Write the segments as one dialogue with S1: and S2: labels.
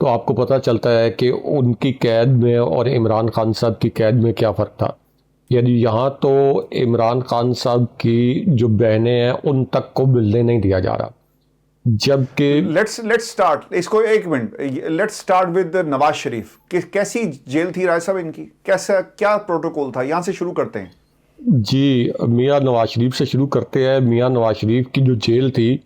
S1: تو آپ کو پتہ چلتا ہے کہ ان کی قید میں اور عمران خان صاحب کی قید میں کیا فرق تھا. یعنی یہاں تو عمران خان صاحب کی جو بہنیں ہیں ان تک کو ملنے نہیں دیا جا رہا, جبکہ
S2: لیٹس سٹارٹ اس کو ایک minute, let's start with Nawaz Sharif. کیسی جیل تھی رائے صاحب ان کی, کیسا کیا پروٹوکول تھا, یہاں سے شروع کرتے ہیں.
S1: جی, میاں نواز شریف سے شروع کرتے ہیں. میاں نواز شریف کی جو جیل تھی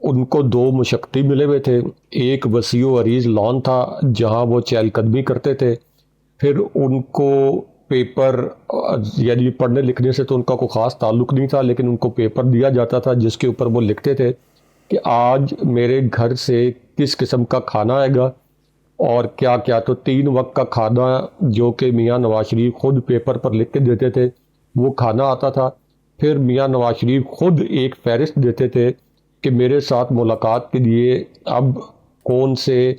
S1: ان کو 2 مشقتی ملے ہوئے تھے. ایک وسیع و عریض لان تھا جہاں وہ چہل قدمی کرتے تھے. پھر ان کو پیپر, یعنی پڑھنے لکھنے سے تو ان کا کوئی خاص تعلق نہیں تھا, لیکن ان کو پیپر دیا جاتا تھا جس کے اوپر وہ لکھتے تھے کہ آج میرے گھر سے کس قسم کا کھانا آئے گا اور کیا کیا. تو 3 وقت کا کھانا جو کہ میاں نواز شریف خود پیپر پر لکھ کے دیتے تھے وہ کھانا آتا تھا. پھر میاں نواز شریف خود ایک فہرست دیتے تھے کہ میرے ساتھ ملاقات کے لیے اب کون سے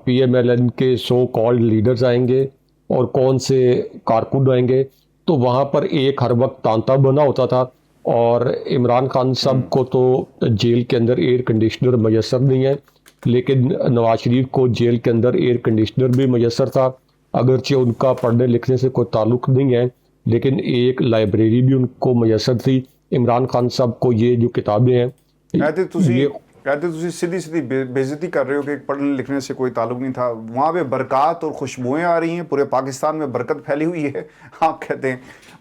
S1: پی ایم ایل این کے سو کالڈ لیڈرز آئیں گے اور کون سے کارکن آئیں گے. تو وہاں پر ایک ہر وقت تانتا بنا ہوتا تھا. اور عمران خان صاحب کو تو جیل کے اندر ایئر کنڈیشنر میسر نہیں ہے, لیکن نواز شریف کو جیل کے اندر ایئر کنڈیشنر بھی میسر تھا. اگرچہ ان کا پڑھنے لکھنے سے کوئی تعلق نہیں ہے, لیکن ایک لائبریری بھی ان کو میسر تھی. عمران خان صاحب کو یہ جو کتابیں ہیں,
S2: کہتے سیدھی بے عزتی کر رہے ہو کہ پڑھنے لکھنے سے کوئی تعلق نہیں تھا. وہاں پہ برکات اور خوشبوئیں آ رہی ہیں, پورے پاکستان میں برکت پھیلی ہوئی ہے. آپ کہتے ہیں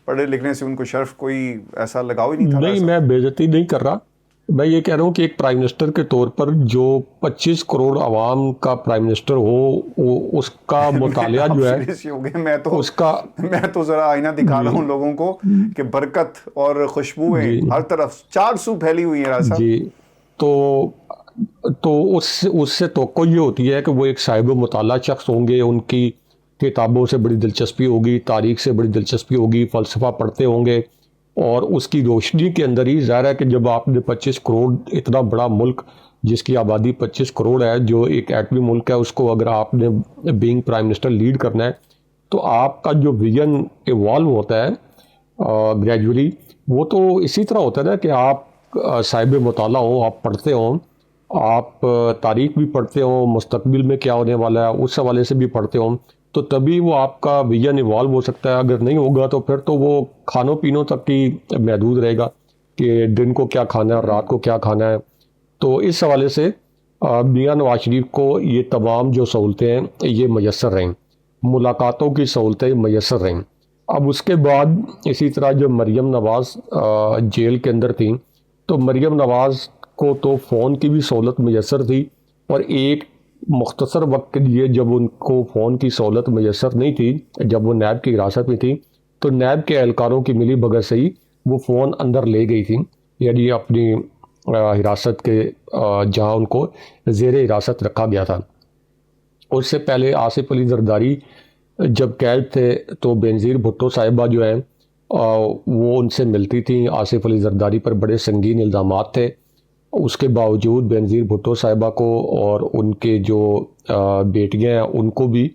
S2: پڑھنے لکھنے سے ان کو شرف کوئی ایسا لگاؤ ہی نہیں تھا.
S1: نہیں, میں بے عزتی نہیں کر رہا. میں یہ کہہ رہا ہوں کہ ایک پرائم منسٹر کے طور پر جو 25 کروڑ عوام کا پرائم منسٹر ہو, اس کا مطالعہ جو ہے
S2: میں تو ذرا آئینہ دکھا رہا ہوں لوگوں کو کہ برکت اور خوشبوئیں ہر طرف 4 سو پھیلی ہوئی ہیں. راجہ
S1: جی, تو اس سے توقع یہ ہوتی ہے کہ وہ ایک صاحب مطالعہ شخص ہوں گے. ان کی کتابوں سے بڑی دلچسپی ہوگی, تاریخ سے بڑی دلچسپی ہوگی, فلسفہ پڑھتے ہوں گے. اور اس کی روشنی کے اندر ہی ظاہر ہے کہ جب آپ نے 25 کروڑ اتنا بڑا ملک جس کی آبادی 25 کروڑ ہے, جو ایک ایٹمی ملک ہے, اس کو اگر آپ نے بینگ پرائم منسٹر لیڈ کرنا ہے تو آپ کا جو ویژن ایوالو ہوتا ہے گریجولی, وہ تو اسی طرح ہوتا ہے نا کہ آپ صاحب مطالعہ ہوں, آپ پڑھتے ہوں, آپ تاریخ بھی پڑھتے ہوں, مستقبل میں کیا ہونے والا ہے اس حوالے سے بھی پڑھتے ہوں, تو تبھی وہ آپ کا ویژن ایوالو ہو سکتا ہے. اگر نہیں ہوگا تو پھر تو وہ کھانوں پینوں تک ہی محدود رہے گا کہ دن کو کیا کھانا ہے اور رات کو کیا کھانا ہے. تو اس حوالے سے میاں نواز شریف کو یہ تمام جو سہولتیں ہیں یہ میسر رہیں, ملاقاتوں کی سہولتیں میسر رہیں. اب اس کے بعد اسی طرح جو مریم نواز جیل کے اندر تھیں, تو مریم نواز کو تو فون کی بھی سہولت میسر تھی, اور ایک مختصر وقت کے لیے جب ان کو فون کی سہولت میسر نہیں تھی, جب وہ نیب کی حراست میں تھی, تو نیب کے اہلکاروں کی ملی بھگت سے ہی وہ فون اندر لے گئی تھی, یعنی اپنی حراست کے جہاں ان کو زیر حراست رکھا گیا تھا. اس سے پہلے آصف علی زرداری جب قید تھے تو بینظیر بھٹو صاحبہ جو ہیں وہ ان سے ملتی تھیں. آصف علی زرداری پر بڑے سنگین الزامات تھے, اس کے باوجود بینظیر بھٹو صاحبہ کو اور ان کے جو بیٹیاں ہیں ان کو بھی,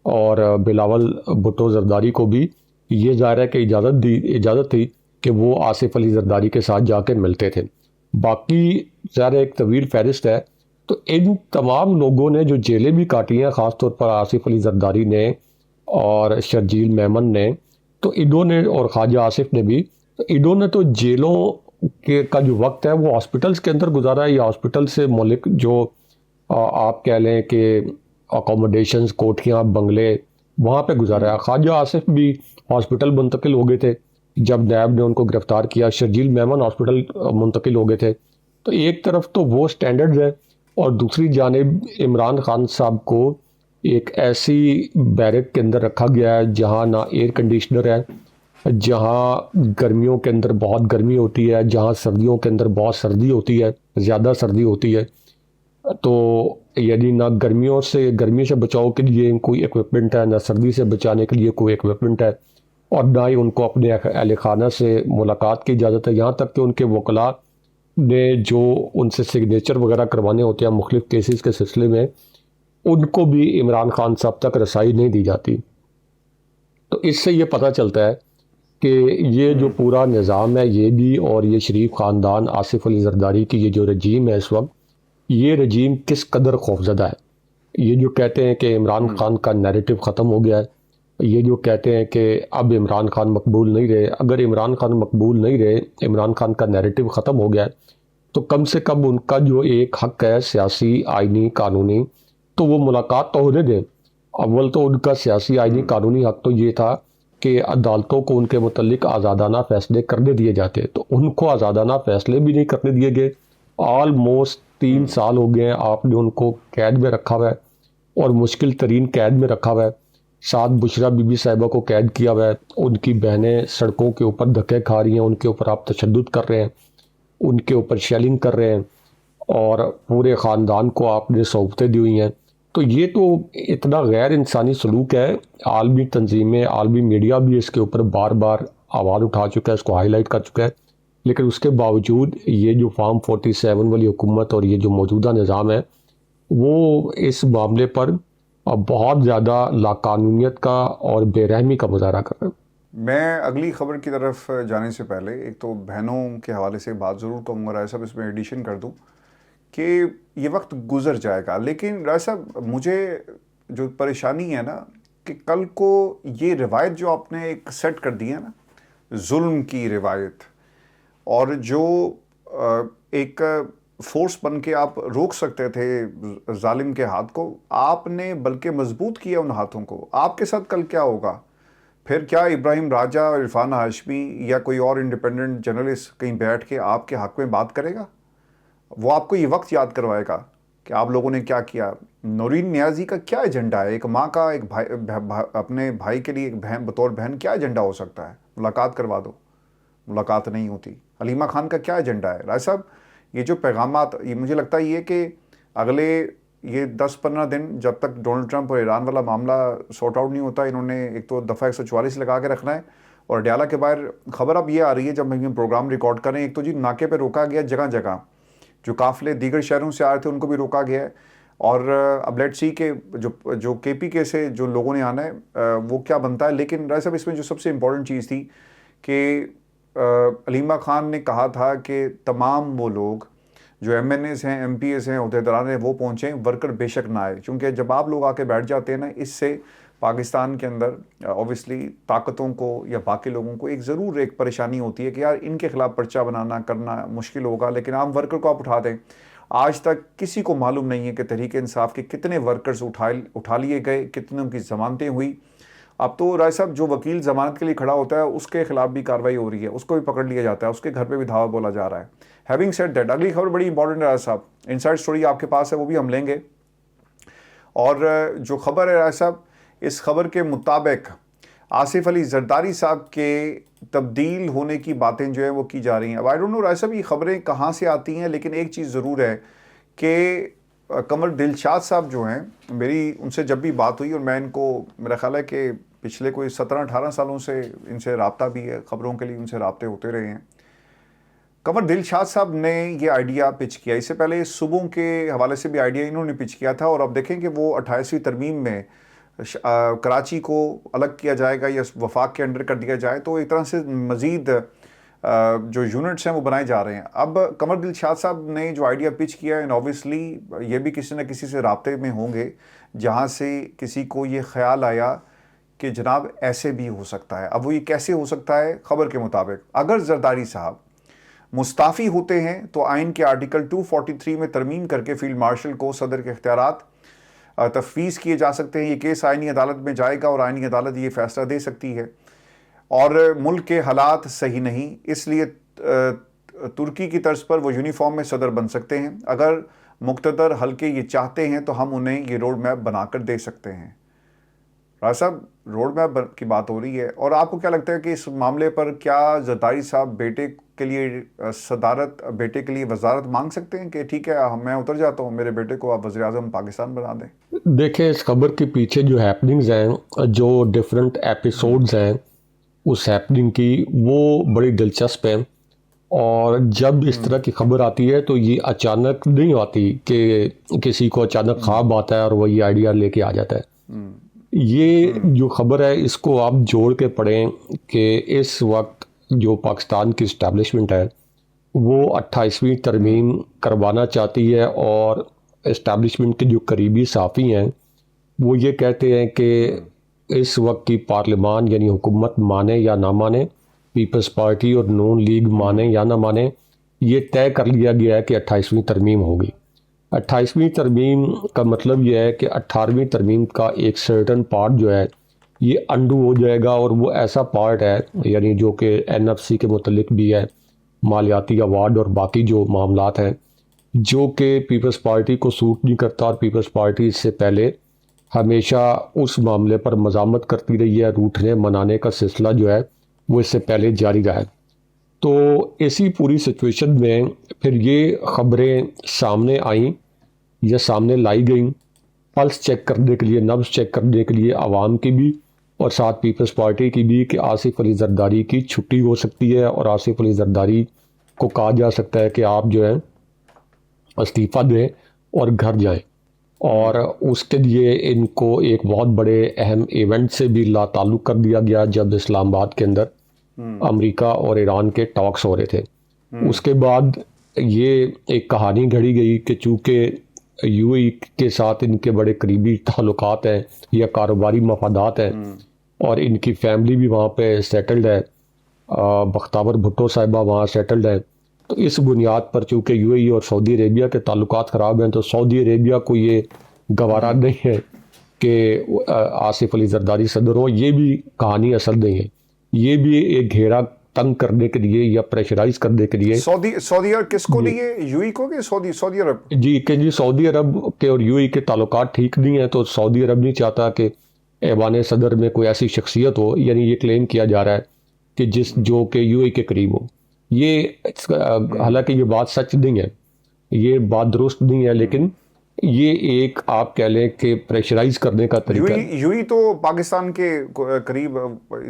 S1: اور بلاول بھٹو زرداری کو بھی یہ ظاہر ہے کہ اجازت تھی کہ وہ آصف علی زرداری کے ساتھ جا کے ملتے تھے. باقی ظاہر ایک طویل فہرست ہے. تو ان تمام لوگوں نے جو جیلیں بھی کاٹی ہیں, خاص طور پر آصف علی زرداری نے اور شرجیل میمن نے, تو انہوں نے, اور خواجہ آصف نے بھی, تو انہوں نے تو جیلوں کا جو وقت ہے وہ ہاسپٹلس کے اندر گزارا ہے, یا ہاسپٹل سے ملک جو آپ کہہ لیں کہ اکوموڈیشنز, کوٹھیاں, بنگلے, وہاں پہ گزارا ہے. خواجہ آصف بھی ہاسپٹل منتقل ہو گئے تھے جب نیب نے ان کو گرفتار کیا. شرجیل میمن ہاسپٹل منتقل ہو گئے تھے. تو ایک طرف تو وہ سٹینڈرڈز ہے, اور دوسری جانب عمران خان صاحب کو ایک ایسی بیرک کے اندر رکھا گیا ہے جہاں نہ ایئر کنڈیشنر ہے, جہاں گرمیوں کے اندر بہت گرمی ہوتی ہے, جہاں سردیوں کے اندر بہت سردی ہوتی ہے, زیادہ سردی ہوتی ہے. تو یعنی نہ گرمی سے بچاؤ کے لیے کوئی ایکوپمنٹ ہے, نہ سردی سے بچانے کے لیے کوئی ایکوپمنٹ ہے, اور نہ ہی ان کو اپنے اہل خانہ سے ملاقات کی اجازت ہے. یہاں تک کہ ان کے وکلاء نے جو ان سے سگنیچر وغیرہ کروانے ہوتے ہیں مختلف کیسز کے سلسلے میں, ان کو بھی عمران خان صاحب تک رسائی نہیں دی جاتی. تو اس سے یہ پتہ چلتا ہے کہ یہ جو پورا نظام ہے یہ بھی, اور یہ شریف خاندان, آصف علی زرداری کی یہ جو رجیم ہے اس وقت, یہ رجیم کس قدر خوفزدہ ہے. یہ جو کہتے ہیں کہ عمران خان کا نیریٹو ختم ہو گیا ہے، یہ جو کہتے ہیں کہ اب عمران خان مقبول نہیں رہے، اگر عمران خان مقبول نہیں رہے، عمران خان کا نیریٹو ختم ہو گیا ہے، تو کم سے کم ان کا جو ایک حق ہے سیاسی، آئینی، قانونی، تو وہ ملاقات تو ہونے دیں۔ اول تو ان کا سیاسی، آئینی، قانونی حق تو یہ تھا کہ عدالتوں کو ان کے متعلق آزادانہ فیصلے کرنے دیے جاتے، تو ان کو آزادانہ فیصلے بھی نہیں کرنے دیے گئے۔ آلموسٹ 3 سال ہو گئے ہیں آپ نے ان کو قید میں رکھا ہوا ہے، اور مشکل ترین قید میں رکھا ہوا ہے۔ ساتھ بشرا بی بی صاحبہ کو قید کیا ہوا ہے، ان کی بہنیں سڑکوں کے اوپر دھکے کھا رہی ہیں، ان کے اوپر آپ تشدد کر رہے ہیں، ان کے اوپر شیلنگ کر رہے ہیں، اور پورے خاندان کو آپ نے صحبتیں دی ہوئی ہیں۔ تو یہ تو اتنا غیر انسانی سلوک ہے۔ عالمی تنظیمیں، عالمی میڈیا بھی اس کے اوپر بار بار آواز اٹھا چکا ہے، اس کو ہائی لائٹ کر چکا ہے، لیکن اس کے باوجود یہ جو فارم 47 والی حکومت اور یہ جو موجودہ نظام ہے، وہ اس معاملے پر بہت زیادہ لاقانونیت کا اور بے رحمی کا مظاہرہ کر رہے ہیں۔
S2: میں اگلی خبر کی طرف جانے سے پہلے ایک تو بہنوں کے حوالے سے بات ضرور کہوں گا، رائے صاحب اس میں ایڈیشن کر دوں کہ یہ وقت گزر جائے گا، لیکن رائے صاحب مجھے جو پریشانی ہے نا کہ کل کو یہ روایت جو آپ نے ایک سیٹ کر دی ہے نا، ظلم کی روایت، اور جو ایک فورس بن کے آپ روک سکتے تھے ظالم کے ہاتھ کو، آپ نے بلکہ مضبوط کیا ان ہاتھوں کو۔ آپ کے ساتھ کل کیا ہوگا؟ پھر کیا ابراہیم راجہ اور عرفان ہاشمی یا کوئی اور انڈیپینڈنٹ جرنلسٹ کہیں بیٹھ کے آپ کے حق میں بات کرے گا؟ وہ آپ کو یہ وقت یاد کروائے گا کہ آپ لوگوں نے کیا کیا۔ نورین نیازی کا کیا ایجنڈا ہے؟ ایک ماں کا ایک اپنے بھائی کے لیے ایک بہن بطور بہن کیا ایجنڈا ہو سکتا ہے؟ ملاقات کروا دو، ملاقات نہیں ہوتی۔ حلیمہ خان کا کیا ایجنڈا ہے؟ رائے صاحب یہ جو پیغامات، یہ مجھے لگتا ہے یہ کہ اگلے یہ 10-15 دن جب تک ڈونلڈ ٹرمپ اور ایران والا معاملہ سارٹ آؤٹ نہیں ہوتا، انہوں نے ایک تو دفعہ 144 لگا کے رکھنا ہے۔ اور ڈیالہ کے باہر خبر اب یہ آ رہی ہے جب ہم پروگرام ریکارڈ کریں، ایک تو جی ناکے پہ روکا گیا جگہ جگہ، جو قافلے دیگر شہروں سے آ رہے تھے ان کو بھی روکا گیا ہے۔ اور اب لیٹ سی کہ جو کے پی کے سے جو لوگوں نے آنا ہے وہ کیا بنتا ہے۔ لیکن رائے صاحب اس میں جو سب سے امپورٹنٹ چیز تھی کہ حلیمہ خان نے کہا تھا کہ تمام وہ لوگ جو ایم این ایز ہیں، ایم پی ایز ہیں، عہدیداران ہیں، وہ پہنچیں، ورکر بے شک نہ آئے، کیونکہ جب آپ لوگ آ کے بیٹھ جاتے ہیں نا، اس سے پاکستان کے اندر اوبویسلی طاقتوں کو یا باقی لوگوں کو ضرور ایک پریشانی ہوتی ہے کہ یار ان کے خلاف پرچہ بنانا کرنا مشکل ہوگا، لیکن عام ورکر کو آپ اٹھا دیں۔ آج تک کسی کو معلوم نہیں ہے کہ تحریک انصاف کے کتنے ورکرز اٹھا لیے گئے، کتنوں کی ضمانتیں ہوئی۔ اب تو رائے صاحب جو وکیل ضمانت کے لیے کھڑا ہوتا ہے اس کے خلاف بھی کارروائی ہو رہی ہے، اس کو بھی پکڑ لیا جاتا ہے، اس کے گھر پہ بھی دھاوا بولا جا رہا ہے۔ ہیونگ سیڈ دیٹ، اگلی خبر بڑی امپورٹنٹ ہے رائے صاحب، انسائڈ سٹوری آپ کے پاس ہے، وہ بھی ہم لیں گے۔ اور جو خبر ہے رائے صاحب، اس خبر کے مطابق آصف علی زرداری صاحب کے تبدیل ہونے کی باتیں جو ہیں وہ کی جا رہی ہیں۔ اب آئی ڈونٹ نو رائے صاحب یہ خبریں کہاں سے آتی ہیں، لیکن ایک چیز ضرور ہے کہ قمر دلشاد صاحب جو ہیں، میری ان سے جب بھی بات ہوئی، اور میں ان کو میرا خیال ہے کہ پچھلے کوئی 17-18 سالوں سے ان سے رابطہ بھی ہے، خبروں کے لیے ان سے رابطے ہوتے رہے ہیں۔ قمر دلشاد صاحب نے یہ آئیڈیا پچ کیا، اس سے پہلے صوبوں کے حوالے سے بھی آئیڈیا انہوں نے پچ کیا تھا، اور اب دیکھیں کہ وہ 28ویں ترمیم میں کراچی کو الگ کیا جائے گا یا وفاق کے انڈر کر دیا جائے، تو ایک طرح سے مزید جو یونٹس ہیں وہ بنائے جا رہے ہیں۔ اب قمر دلشاد صاحب نے جو آئیڈیا پچ کیا ہے، اوبویسلی یہ بھی کسی نہ کسی سے رابطے میں ہوں گے، جہاں سے کسی کو یہ خیال آیا کہ جناب ایسے بھی ہو سکتا ہے۔ اب وہ یہ کیسے ہو سکتا ہے؟ خبر کے مطابق اگر زرداری صاحب مستعفی ہوتے ہیں تو آئین کے آرٹیکل 243 میں ترمیم کر کے فیلڈ مارشل کو صدر کے اختیارات تفویض کیے جا سکتے ہیں۔ یہ کیس آئینی عدالت میں جائے گا اور آئینی عدالت یہ فیصلہ دے سکتی ہے، اور ملک کے حالات صحیح نہیں، اس لیے ترکی کی طرز پر وہ یونیفارم میں صدر بن سکتے ہیں۔ اگر مقتدر حلقے یہ چاہتے ہیں تو ہم انہیں یہ روڈ میپ بنا کر دے سکتے ہیں۔ راج صاحب روڈ میپ کی بات ہو رہی ہے، اور آپ کو کیا لگتا ہے کہ اس معاملے پر کیا زرداری صاحب بیٹے کے لیے صدارت، بیٹے کے لیے وزارت مانگ سکتے ہیں کہ ٹھیک ہے میں اتر جاتا ہوں، میرے بیٹے کو آپ وزیر اعظم پاکستان بنا دیں؟
S1: دیکھیں اس خبر کے پیچھے جو ہیپننگز ہیں، جو ڈیفرنٹ ایپیسوڈز ہیں اس ہیپننگ کی، وہ بڑی دلچسپ ہیں، اور جب اس طرح کی خبر آتی ہے تو یہ اچانک نہیں آتی کہ کسی کو اچانک خواب آتا ہے اور وہ یہ آئیڈیا لے کے آ جاتا ہے۔ یہ جو خبر ہے اس کو آپ جوڑ کے پڑھیں کہ اس وقت جو پاکستان کی اسٹیبلشمنٹ ہے وہ 28ویں ترمیم کروانا چاہتی ہے، اور اسٹیبلشمنٹ کے جو قریبی صحافی ہیں وہ یہ کہتے ہیں کہ اس وقت کی پارلیمان یعنی حکومت مانے یا نہ مانے، پیپلز پارٹی اور نون لیگ مانے یا نہ مانے، یہ طے کر لیا گیا ہے کہ 28ویں ترمیم ہوگی۔ 28ویں ترمیم کا مطلب یہ ہے کہ 18ویں ترمیم کا ایک سرٹن پارٹ جو ہے یہ انڈو ہو جائے گا، اور وہ ایسا پارٹ ہے یعنی جو کہ NFC کے متعلق بھی ہے، مالیاتی ایوارڈ اور باقی جو معاملات ہیں، جو کہ پیپلز پارٹی کو سوٹ نہیں کرتا، اور پیپلز پارٹی اس سے پہلے ہمیشہ اس معاملے پر مزاحمت کرتی رہی ہے، روٹھنے منانے کا سلسلہ جو ہے وہ اس سے پہلے جاری رہا ہے۔ تو اسی پوری سچویشن میں پھر یہ خبریں سامنے آئیں یا سامنے لائی گئیں، پلس چیک کرنے کے لیے، نبض چیک کرنے کے لیے عوام کی بھی اور ساتھ پیپلز پارٹی کی بھی، کہ آصف علی زرداری کی چھٹی ہو سکتی ہے اور آصف علی زرداری کو کہا جا سکتا ہے کہ آپ جو ہے استعفیٰ دیں اور گھر جائیں۔ اور اس کے لیے ان کو ایک بہت بڑے اہم ایونٹ سے بھی لا تعلق کر دیا گیا جب اسلام آباد کے اندر امریکہ اور ایران کے ٹاکس ہو رہے تھے۔ اس کے بعد یہ ایک کہانی گھڑی گئی کہ چونکہ UAE کے ساتھ ان کے بڑے قریبی تعلقات ہیں یا کاروباری مفادات ہیں، اور ان کی فیملی بھی وہاں پہ سیٹلڈ ہے، بختاور بھٹو صاحبہ وہاں سیٹلڈ ہے، تو اس بنیاد پر چونکہ UAE اور سعودی عربیہ کے تعلقات خراب ہیں تو سعودی عربیہ کو یہ گوارا نہیں ہے کہ آصف علی زرداری صدر ہو۔ یہ بھی کہانی اصل نہیں ہے، یہ بھی ایک گھیرا تنگ کرنے کے لیے یا پریشرائز کرنے کے لیے۔
S2: سعودی عرب کس کو لیے؟ UAE کو کہ سعودی عرب؟
S1: جی کہ جی سعودی عرب کے اور UAE کے تعلقات ٹھیک نہیں ہیں، تو سعودی عرب نہیں چاہتا کہ ایوان صدر میں کوئی ایسی شخصیت ہو، یعنی یہ کلیم کیا جا رہا ہے کہ جو کہ UAE کے قریب ہو۔ یہ حالانکہ یہ بات سچ نہیں ہے، یہ بات درست نہیں ہے، لیکن یہ ایک آپ کہہ لیں کہ پریشرائز کرنے کا طریقہ ہے۔
S2: UAE تو پاکستان کے قریب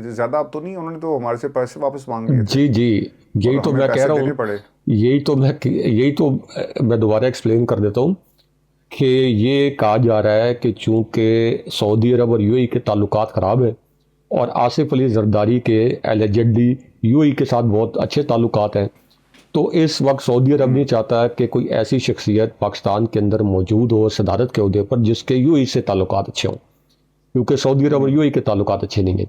S2: زیادہ اب تو نہیں، انہوں نے تو ہمارے سے پیسے واپس مانگ لیے تھے۔
S1: جی یہی تو میں کہہ رہا ہوں، یہی تو میں دوبارہ ایکسپلین کر دیتا ہوں کہ یہ کہا جا رہا ہے کہ چونکہ سعودی عرب اور UAE کے تعلقات خراب ہیں اور آصف علی زرداری کے ایلیجڈلی UAE کے ساتھ بہت اچھے تعلقات ہیں، تو اس وقت سعودی عرب نہیں چاہتا کہ کوئی ایسی شخصیت پاکستان کے اندر موجود ہو صدارت کے عہدے پر جس کے UAE سے تعلقات اچھے ہوں، کیونکہ سعودی عرب اور UAE کے تعلقات اچھے نہیں ہیں۔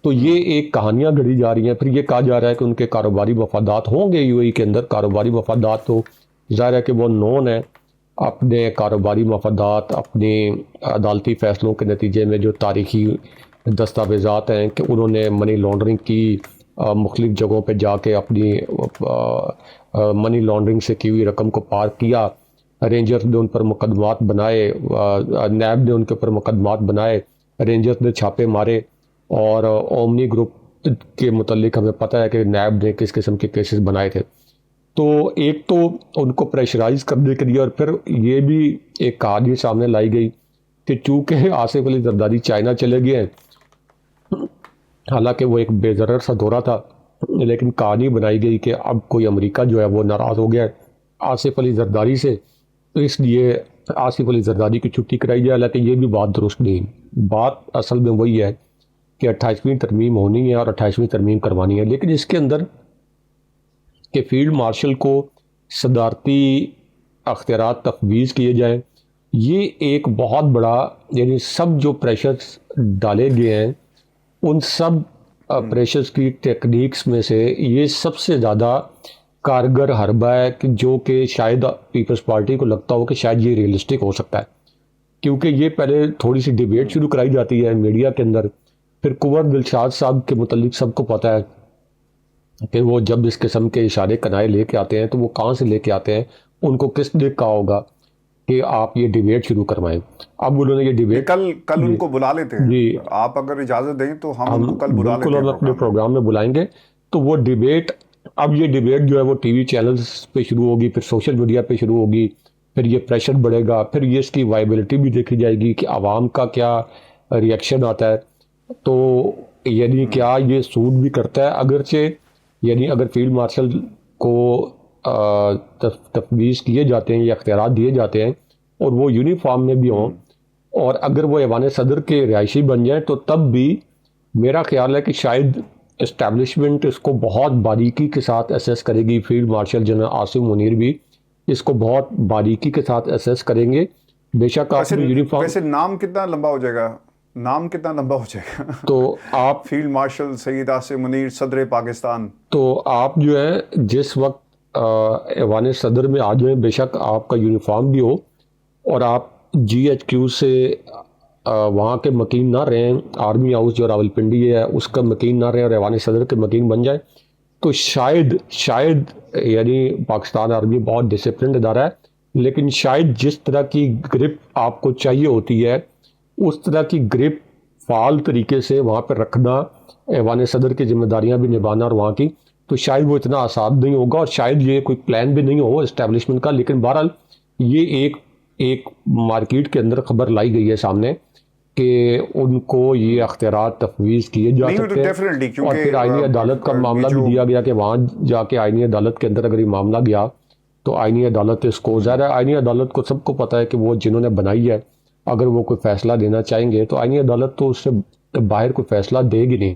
S1: تو یہ ایک کہانیاں گھڑی جا رہی ہیں۔ پھر یہ کہا جا رہا ہے کہ ان کے کاروباری مفادات ہوں گے UAE کے اندر۔ کاروباری مفادات تو ظاہر ہے کہ وہ نون ہے، اپنے کاروباری مفادات، اپنے عدالتی فیصلوں کے نتیجے میں جو تاریخی دستاویزات ہیں کہ انہوں نے منی لانڈرنگ کی، مختلف جگہوں پہ جا کے اپنی منی لانڈرنگ سے کی ہوئی رقم کو پار کیا، رینجرز نے ان پر مقدمات بنائے، نیب نے ان کے اوپر مقدمات بنائے، رینجرز نے چھاپے مارے، اور اومنی گروپ کے متعلق ہمیں پتہ ہے کہ نیب نے کس قسم کے کیسز بنائے تھے۔ تو ایک تو ان کو پریشرائز کرنے کے لیے، اور پھر یہ بھی ایک کہانی سامنے لائی گئی کہ چونکہ آصف علی زرداری چائنا چلے گئے ہیں، حالانکہ وہ ایک بے ضرر سا دورہ تھا، لیکن کہانی بنائی گئی کہ اب کوئی امریکہ جو ہے وہ ناراض ہو گیا ہے آصف علی زرداری سے، تو اس لیے آصف علی زرداری کی چھٹی کرائی جائے۔ حالانکہ یہ بھی بات درست نہیں، بات اصل میں وہی ہے کہ 28ویں ترمیم ہونی ہے اور 28ویں ترمیم کروانی ہے، لیکن اس کے اندر کہ فیلڈ مارشل کو صدارتی اختیارات تفویض کیے جائیں، یہ ایک بہت بڑا، یعنی سب جو پریشرز ڈالے گئے ہیں ان سب پریشرز کی ٹیکنیکس میں سے یہ سب سے زیادہ کارگر حربہ ہے کہ جو کہ شاید پیپلز پارٹی کو لگتا ہو کہ شاید یہ ریئلسٹک ہو سکتا ہے، کیونکہ یہ پہلے تھوڑی سی ڈیبیٹ شروع کرائی جاتی ہے میڈیا کے اندر۔ پھر کنور دلشاد صاحب کے متعلق سب کو پتہ ہے کہ وہ جب اس قسم کے اشارے کنائے لے کے آتے ہیں تو وہ کہاں سے لے کے آتے ہیں، ان کو کس نے کہا ہوگا کہ آپ یہ ڈیبیٹ شروع کروائیں۔ اب انہوں نے یہ ڈیبیٹ
S2: کل ان کو بلا لیتے ہیں، جی آپ اگر اجازت دیں تو ہم ان کو کل بلا لیتے ہیں،
S1: اپنے پروگرام میں بلائیں گے۔ تو وہ ڈیبیٹ، اب یہ ڈیبیٹ جو ہے وہ ٹی وی چینلز پہ شروع ہوگی، پھر سوشل میڈیا پہ شروع ہوگی، پھر یہ پریشر بڑھے گا، پھر یہ اس کی وائبلٹی بھی دیکھی جائے گی کہ عوام کا کیا ریئیکشن آتا ہے، تو یعنی کیا یہ سوٹ بھی کرتا ہے۔ اگرچہ یعنی اگر فیلڈ مارشل کو تفویض کیے جاتے ہیں یا اختیارات دیے جاتے ہیں اور وہ یونیفارم میں بھی ہوں، اور اگر وہ ایوان صدر کے رہائشی بن جائیں، تو تب بھی میرا خیال ہے کہ شاید اسٹیبلشمنٹ اس کو بہت باریکی کے ساتھ اسیس کرے گی، field marshal general Asim Munir بھی، اس کو بہت باریکی کے ساتھ اسیس کریں گے. بے شک آپ نے یونیفارم
S2: ویسے نام کتنا لمبا ہو جائے گا؟
S1: تو آپ
S2: فیلڈ مارشل سید آصم منیر صدر پاکستان.
S1: تو آپ جو ہے جس وقت ایوان صدر میں آ جائیں، بے شک آپ کا یونیفارم بھی ہو اور آپ GHQ سے وہاں کے مکین نہ رہیں، آرمی ہاؤس جو راولپنڈی ہے اس کا مکین نہ رہیں اور ایوان صدر کے مکین بن جائیں، تو شاید یعنی پاکستان آرمی بہت ڈسپلنڈ ادارہ ہے، لیکن شاید جس طرح کی گرپ آپ کو چاہیے ہوتی ہے اس طرح کی گرپ فعال طریقے سے وہاں پہ رکھنا، ایوان صدر کی ذمہ داریاں بھی نبھانا اور وہاں کی، تو شاید وہ اتنا آسان نہیں ہوگا اور شاید یہ کوئی پلان بھی نہیں ہو اسٹیبلشمنٹ کا. لیکن بہرحال یہ ایک مارکیٹ کے اندر خبر لائی گئی ہے سامنے کہ ان کو یہ اختیارات تفویض کیے جا سکتے ہیں. اور پھر آئینی عدالت کا معاملہ بھی دیا گیا کہ وہاں جا کے آئینی عدالت کے اندر اگر یہ معاملہ گیا تو آئینی عدالت اس کو، ظاہر ہے آئینی عدالت کو سب کو پتہ ہے کہ وہ جنہوں نے بنائی ہے اگر وہ کوئی فیصلہ دینا چاہیں گے تو آئینی عدالت تو اس سے باہر کوئی فیصلہ دے گی نہیں.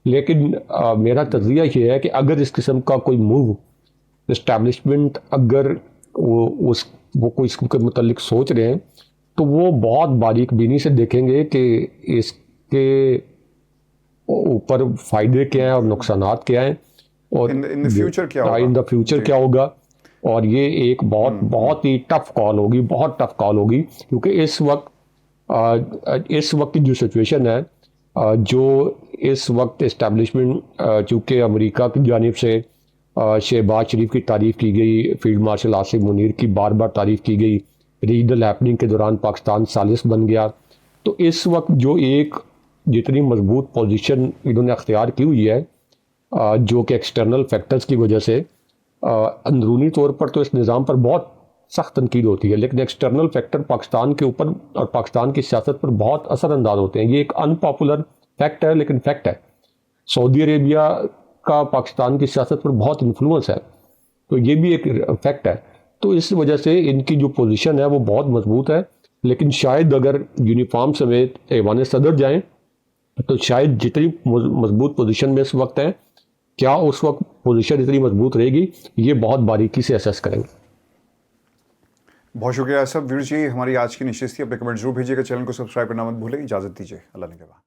S1: لیکن میرا تجزیہ یہ ہے کہ اگر اس قسم کا کوئی موو اسٹیبلشمنٹ اگر وہ کوئی اس کے متعلق سوچ رہے ہیں تو وہ بہت باریک بینی سے دیکھیں گے کہ اس کے اوپر فائدے کیا ہیں اور نقصانات کیا ہیں اور
S2: ان دا فیوچر
S1: کیا ہوگا. اور یہ ایک بہت ہی ٹف کال ہوگی، بہت ٹف کال ہوگی، کیونکہ اس وقت کی جو سچویشن ہے، جو اس وقت اسٹیبلشمنٹ چونکہ امریکہ کی جانب سے شہباز شریف کی تعریف کی گئی، فیلڈ مارشل آصم منیر کی بار بار تعریف کی گئی، ریجنل ہیپننگ کے دوران پاکستان ثالث بن گیا، تو اس وقت جو ایک جتنی مضبوط پوزیشن انہوں نے اختیار کی ہوئی ہے جو کہ ایکسٹرنل فیکٹرز کی وجہ سے، اندرونی طور پر تو اس نظام پر بہت سخت تنقید ہوتی ہے، لیکن ایکسٹرنل فیکٹر پاکستان کے اوپر اور پاکستان کی سیاست پر بہت اثر انداز ہوتے ہیں. یہ ایک ان پاپولر فیکٹ ہے لیکن فیکٹ ہے. سعودی عربیہ کا پاکستان کی سیاست پر بہت انفلوئنس ہے، تو یہ بھی ایک فیکٹ ہے. تو اس وجہ سے ان کی جو پوزیشن ہے وہ بہت مضبوط ہے. لیکن شاید اگر یونیفارم سمیت ایوان صدر جائیں تو شاید جتنی مضبوط پوزیشن میں اس وقت ہیں، کیا اس وقت پوزیشن اتنی مضبوط رہے گی، یہ بہت باریکی سے اسیس کریں گے.
S2: بہت شکریہ سب ویورز جی، ہماری آج کی نشست تھی. اپنے کمنٹ ضرور بھیجیے گا، چینل کو سبسکرائب کرنا مت بھولیں. اجازت دیجیے، اللہ نے کے بعد.